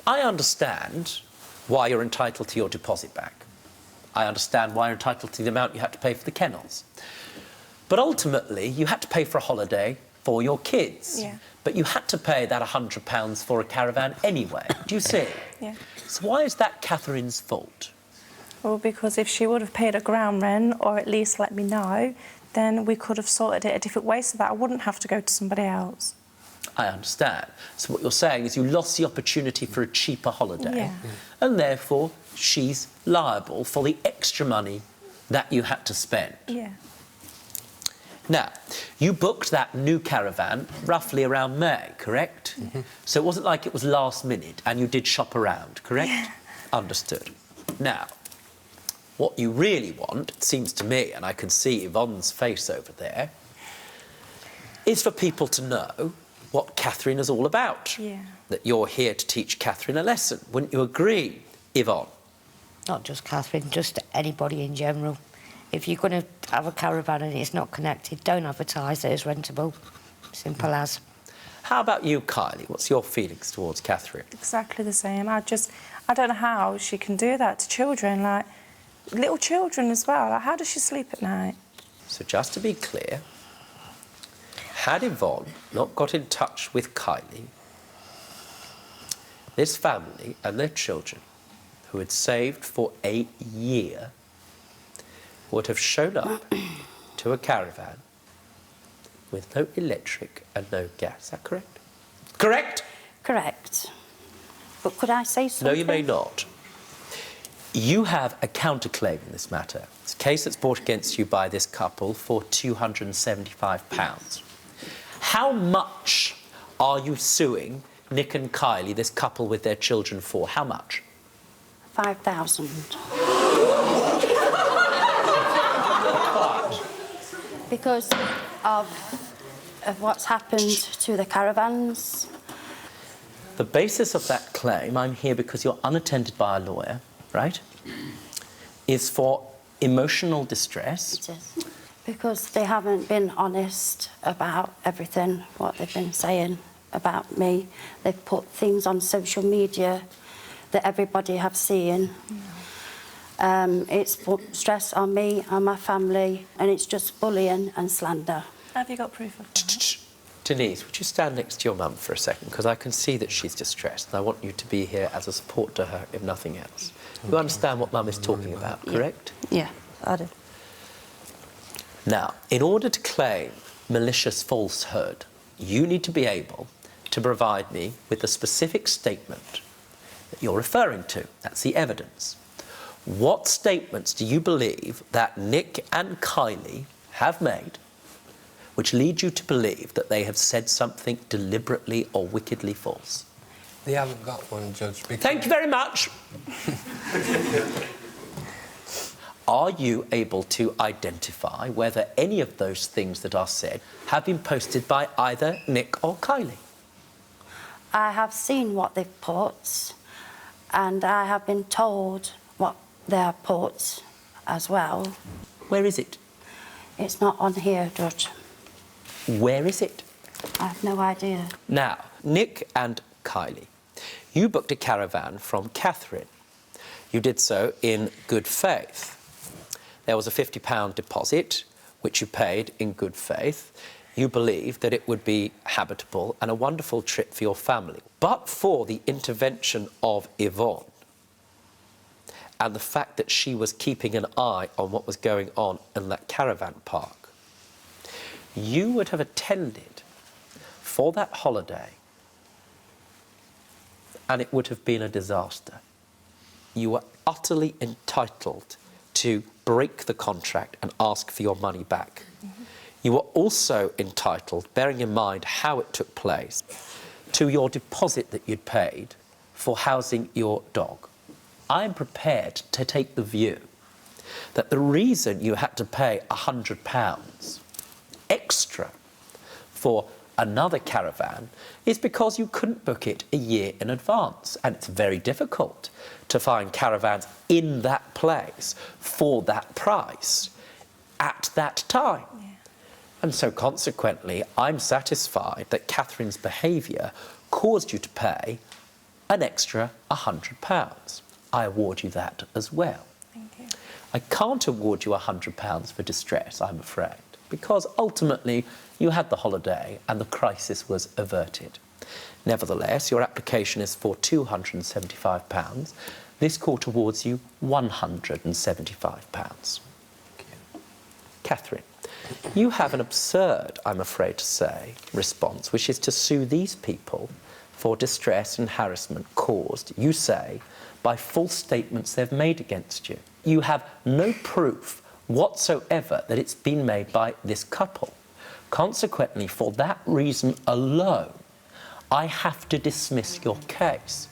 I understand why you're entitled to your deposit back. I understand why you're entitled to the amount you had to pay for the kennels. But ultimately, you had to pay for a holiday for your kids. Yeah. But you had to pay that £100 for a caravan anyway. Do you see? Yeah. So why is that Catherine's fault? Well, because if she would have paid a ground rent, or at least let me know, then we could have sorted it a different way so that I wouldn't have to go to somebody else. I understand. So what you're saying is you lost the opportunity for a cheaper holiday, Yeah. and therefore she's liable for the extra money that you had to spend. Yeah. Now, you booked that new caravan roughly around May, correct? Mm-hmm. So it wasn't like it was last minute and you did shop around, correct? Yeah. Understood. Now, what you really want, it seems to me, and I can see Yvonne's face over there, is for people to know what Catherine is all about. Yeah. That you're here to teach Catherine a lesson. Wouldn't you agree, Yvonne? Not just Catherine, just anybody in general. If you're going to have a caravan and it's not connected, don't advertise it as rentable. Simple as. How about you, Kylie? What's your feelings towards Catherine? Exactly the same. I don't know how she can do that to children, like little children as well. Like, how does she sleep at night? So just to be clear, had Yvonne not got in touch with Kylie, this family and their children, who had saved for a year, would have shown up to a caravan with no electric and no gas. Is that correct? Correct? Correct. But could I say something? No, you may not. You have a counterclaim in this matter. It's a case that's brought against you by this couple for £275. How much are you suing Nick and Kylie, this couple with their children, for? How much? 5,000. Because of what's happened to the caravans. The basis of that claim, I'm here because you're unattended by a lawyer, right, is for emotional distress. It is. Because they haven't been honest about everything, what they've been saying about me. They've put things on social media that everybody have seen. It's put stress on me and my family, and it's just bullying and slander. Have you got proof of that? Denise, would you stand next to your mum for a second? Because I can see that she's distressed, and I want you to be here as a support to her, if nothing else. You understand what mum is talking about, correct? Yeah, I do. Now, in order to claim malicious falsehood, you need to be able to provide me with the specific statement that you're referring to. That's the evidence. What statements do you believe that Nick and Kylie have made which lead you to believe that they have said something deliberately or wickedly false? They haven't got one, Judge. Thank you very much. Are you able to identify whether any of those things that are said have been posted by either Nick or Kylie? I have seen what they've put, and I have been told what they have put as well. Where is it? It's not on here, Judge. Where is it? I have no idea. Now, Nick and Kylie, you booked a caravan from Catherine. You did so in good faith. There was a £50 deposit, which you paid in good faith. You believed that it would be habitable and a wonderful trip for your family. But for the intervention of Yvonne and the fact that she was keeping an eye on what was going on in that caravan park, you would have attended for that holiday and it would have been a disaster. You were utterly entitled to break the contract and ask for your money back. You were also entitled, bearing in mind how it took place, to your deposit that you'd paid for housing your dog. I'm prepared to take the view that the reason you had to pay £100 extra for another caravan is because you couldn't book it a year in advance, and it's very difficult to find caravans in that place for that price at that time. Yeah. And so consequently, I'm satisfied that Catherine's behaviour caused you to pay an extra £100. I award you that as well. Thank you. I can't award you £100 for distress, I'm afraid, because ultimately you had the holiday and the crisis was averted. Nevertheless, your application is for £275. This court awards you £175. Catherine, you have an absurd, I'm afraid to say, response, which is to sue these people for distress and harassment caused, you say, by false statements they've made against you. You have no proof whatsoever that it's been made by this couple. Consequently, for that reason alone, I have to dismiss your case.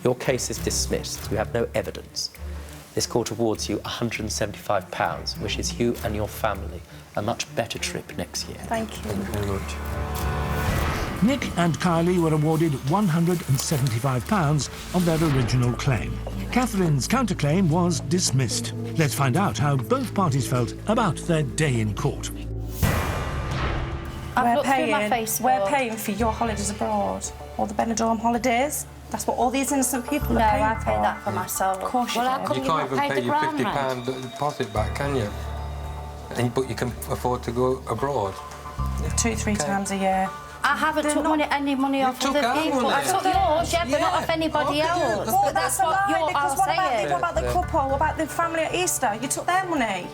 Your case is dismissed. You have no evidence. This court awards you £175, wishes you and your family a much better trip next year. Thank you. Thank you very much. Nick and Kylie were awarded £175 of their original claim. Catherine's counterclaim was dismissed. Let's find out how both parties felt about their day in court. I've looked through my Facebook. We're paying for your holidays abroad, or the Benidorm holidays. That's what all these innocent people are paying No, I for. pay that for myself. Of course Well, you how do. come You you've can't not even paid pay the your ground rent? £50 deposit back, can you? And, but you can afford to go abroad. 2-3 times a year. I haven't took any money off took other our people. money. I took yours, yeah, but not off anybody else. Well, that's a lie, you're because what saying. about the couple? What about the family at Easter? You took their money.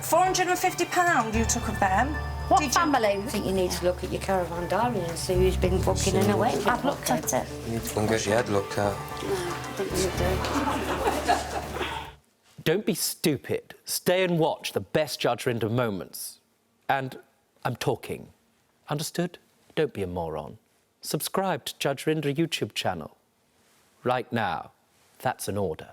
£450 you took of them. What Did you- family? I think you need to look at your caravan diary and see who's been booking and away. I've looked at it. You need to go and get your head looked at. I think you do. Don't be stupid. Stay and watch the best Judge Rinder moments. And I'm talking. Understood? Don't be a moron. Subscribe to Judge Rinder YouTube channel. Right now. That's an order.